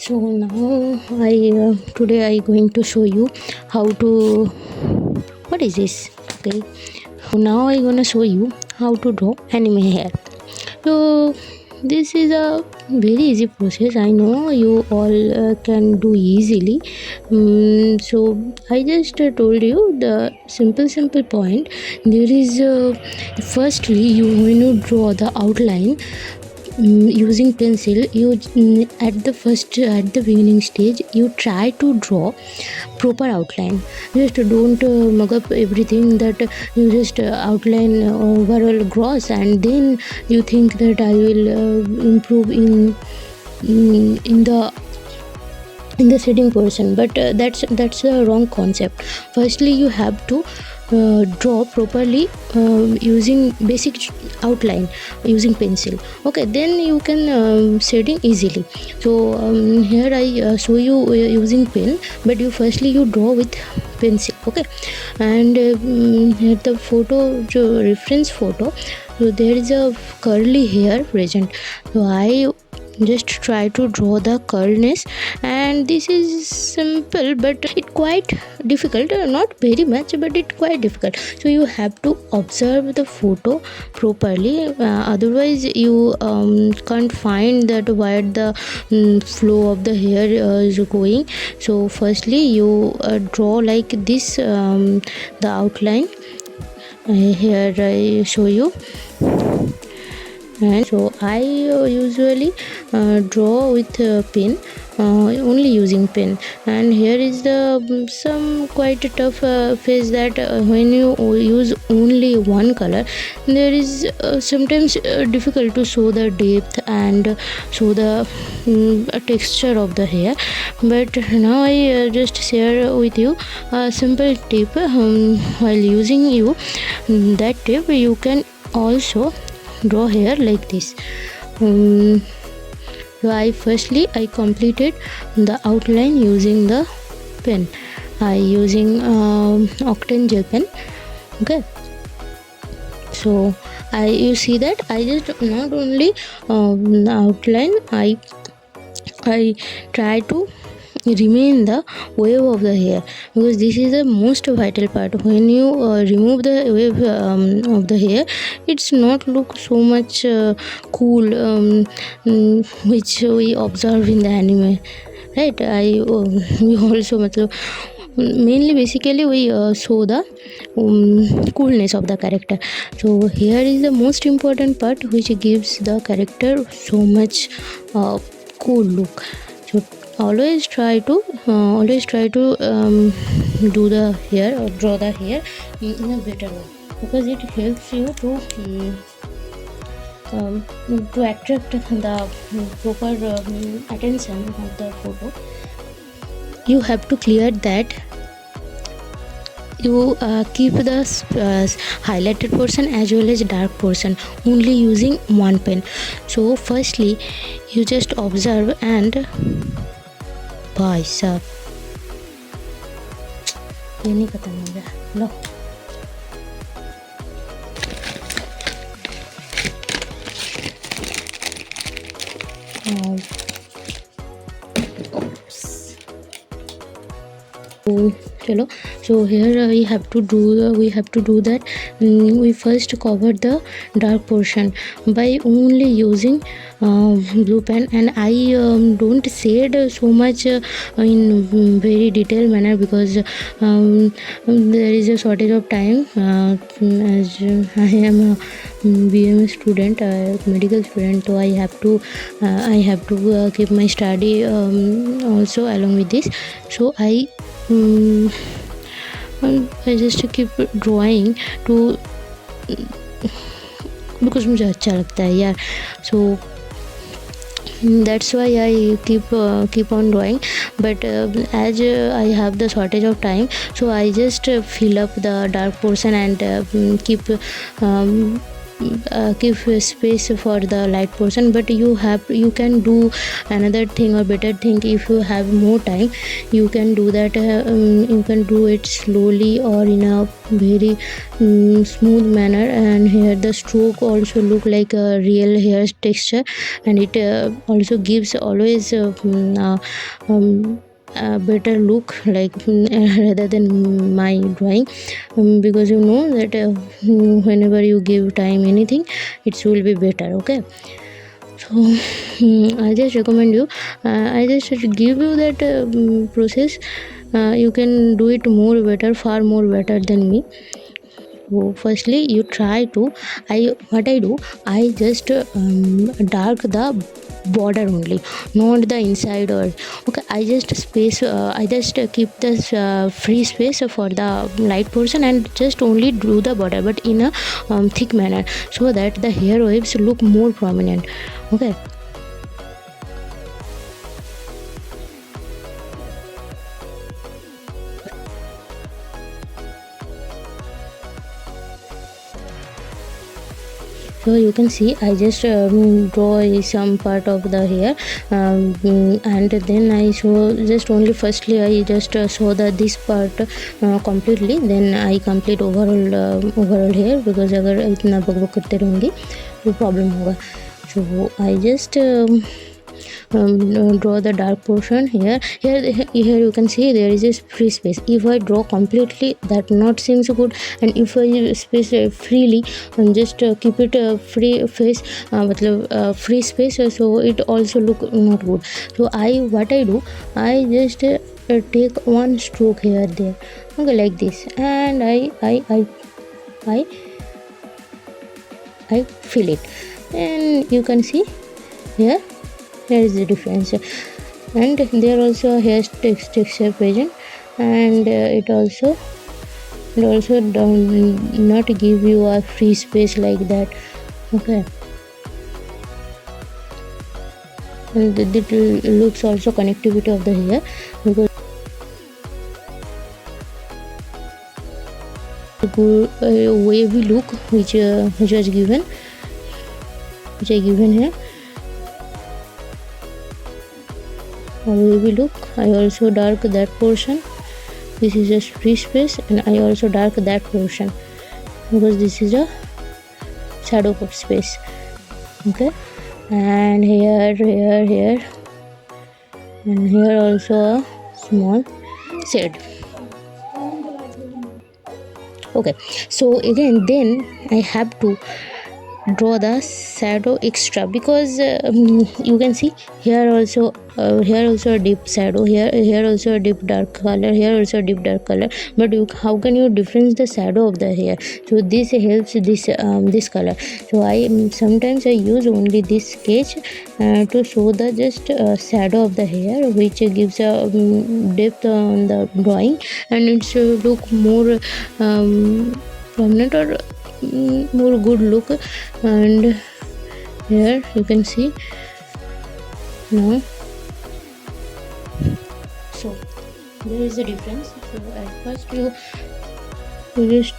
So now today I going to show you how to what is this. Okay, so now I gonna show you how to draw anime hair. So this is a very easy process. I know you all can do easily. So I just told you the simple point. There is firstly you when you draw the outline using pencil, you at the beginning stage you try to draw proper outline. Just don't mug up everything that you just outline overall gross, and then you think that I will improve in the setting portion, but that's a wrong concept. Firstly you have to draw properly using basic outline using pencil. Okay, then you can setting easily. So here I show you using pen, but you firstly you draw with pencil. Okay, and here the photo reference photo, so there is a curly hair present, so I just try to draw the curlness, and this is simple but it quite difficult, not very much but it quite difficult. So you have to observe the photo properly, otherwise you can't find that where the flow of the hair is going. So firstly you draw like this, the outline. Here I show you. And so I usually draw with pen, only using pen. And here is the some quite tough phase that when you use only one color, there is sometimes difficult to show the depth and show the texture of the hair. But now I just share with you a simple tip. While using that tip, you can also draw hair like this. So I completed the outline using the pen. I using Octane gel pen. Okay, so you see that I just not only outline, I try to remain the wave of the hair, because this is the most vital part. When you remove the wave of the hair, it's not look so much cool, which we observe in the anime, right? We also mainly basically we show the coolness of the character. So here is the most important part which gives the character so much cool look. So always try to do the hair or draw the hair in a better way, because it helps you to attract the proper attention of the photo. You have to clear that. You keep the highlighted portion as well as dark portion only using one pen. So firstly you just observe and भाई साहब ये नहीं खत्म हो गया, लो चलो. So here we have to do that. We first cover the dark portion by only using blue pen, and I don't shade so much in very detailed manner, because there is a shortage of time, as I am a BM student, medical student, so I have to keep my study also along with this. So I just keep drawing to, because मुझे अच्छा लगता है यार. So that's why I keep on drawing. But as I have the shortage of time, so I just fill up the dark portion and keep give space for the light portion, but you can do another thing or better thing. If you have more time, you can do that. You can do it slowly or in a very smooth manner, and here the stroke also look like a real hair texture, and it also gives always a better look, like rather than my drawing, because you know that whenever you give time anything, it will be better. Okay, so I just recommend you, I just give you that process. You can do it more better, far more better than me. So firstly you try to, what I do, I just dark the border only, not the inside. Or okay, I just space, I just keep this free space for the light portion, and just only do the border, but in a thick manner, so that the hair waves look more prominent. Okay, so you can see I just draw some part of the hair, and then I show just only, firstly I just show the this part completely, then I complete overall hair, because अगर इतना बकबक करते रहूँगी तो problem होगा. So I just draw the dark portion here you can see there is a free space. If I draw completely, that not seems good, and if I space freely and just keep it free face, free space, so it also look not good. So what I do, I just take one stroke here there, okay, like this, and I I fill it, and you can see here is the difference. And there also has texture present, and it also not give you a free space like that. Okay, and it looks also connectivity of the hair, because wavy look which was given, which I given here, wavy look. I also dark that portion, this is just free space, and I also dark that portion because this is a shadow space. Okay, and here and here also a small shade. Okay, so again then I have to draw the shadow extra, because you can see here also a deep shadow, here also a deep dark color, here also a deep dark color, but how can you difference the shadow of the hair? So this helps this color. So sometimes I use only this sketch to show the just shadow of the hair, which gives a depth on the drawing, and it should look more prominent, or more good look. And here you can see now, so there is a difference. So at first you just,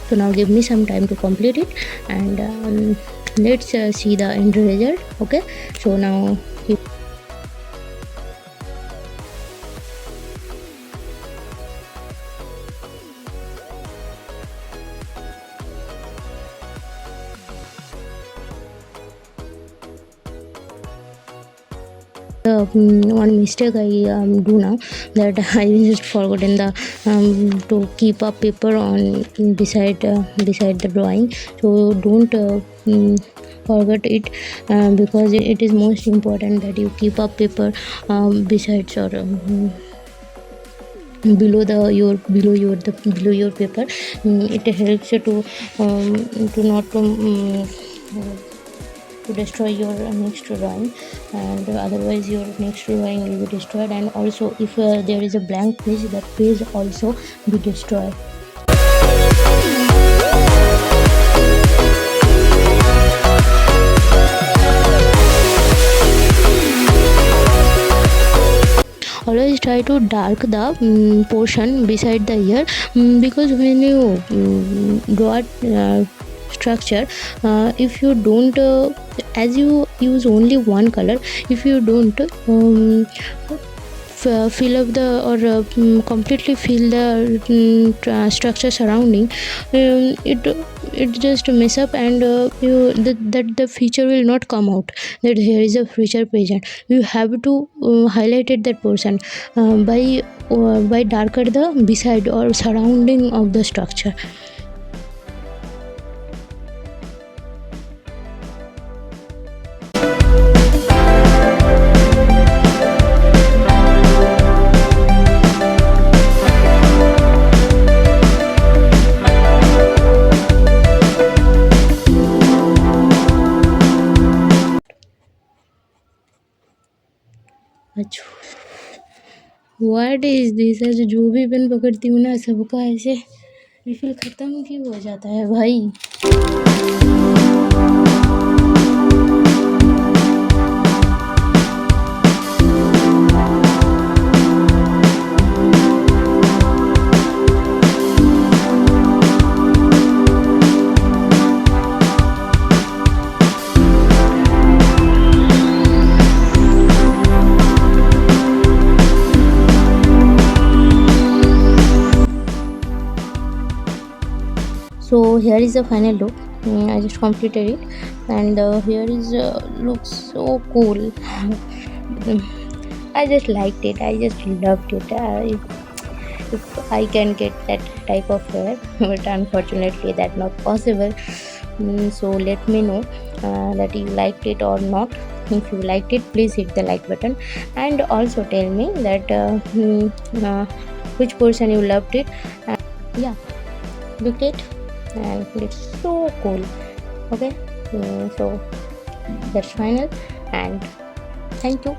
so now give me some time to complete it, and let's see the end result. Okay, so now one mistake I do now, that I just forgotten the to keep a paper on beside the drawing. So don't forget it, because it is most important that you keep a paper besides, or below your paper. It helps you to not to destroy your next drawing, and otherwise your next drawing will be destroyed. And also if there is a blank page, that page also be destroyed. Always try to dark the portion beside the ear, because when you draw structure, if you don't as you use only one color, if you don't fill up the or completely fill the structure surrounding, it just mess up, and that the feature will not come out, that here is a feature present. You have to highlight it that portion by darker the beside or surrounding of the structure. अच्छा, what is this? ऐसे जो भी pen पकड़ती हूँ ना, सबका ऐसे refill खत्म क्यों हो जाता है भाई? So here is the final look. I just completed it, and here is looks so cool. I just liked it. I just loved it. If I can get that type of hair, but unfortunately that's not possible. So let me know that you liked it or not. If you liked it, please hit the like button, and also tell me that which portion you loved it. Yeah, look it, and it's so cool. Okay, so that's final, and thank you.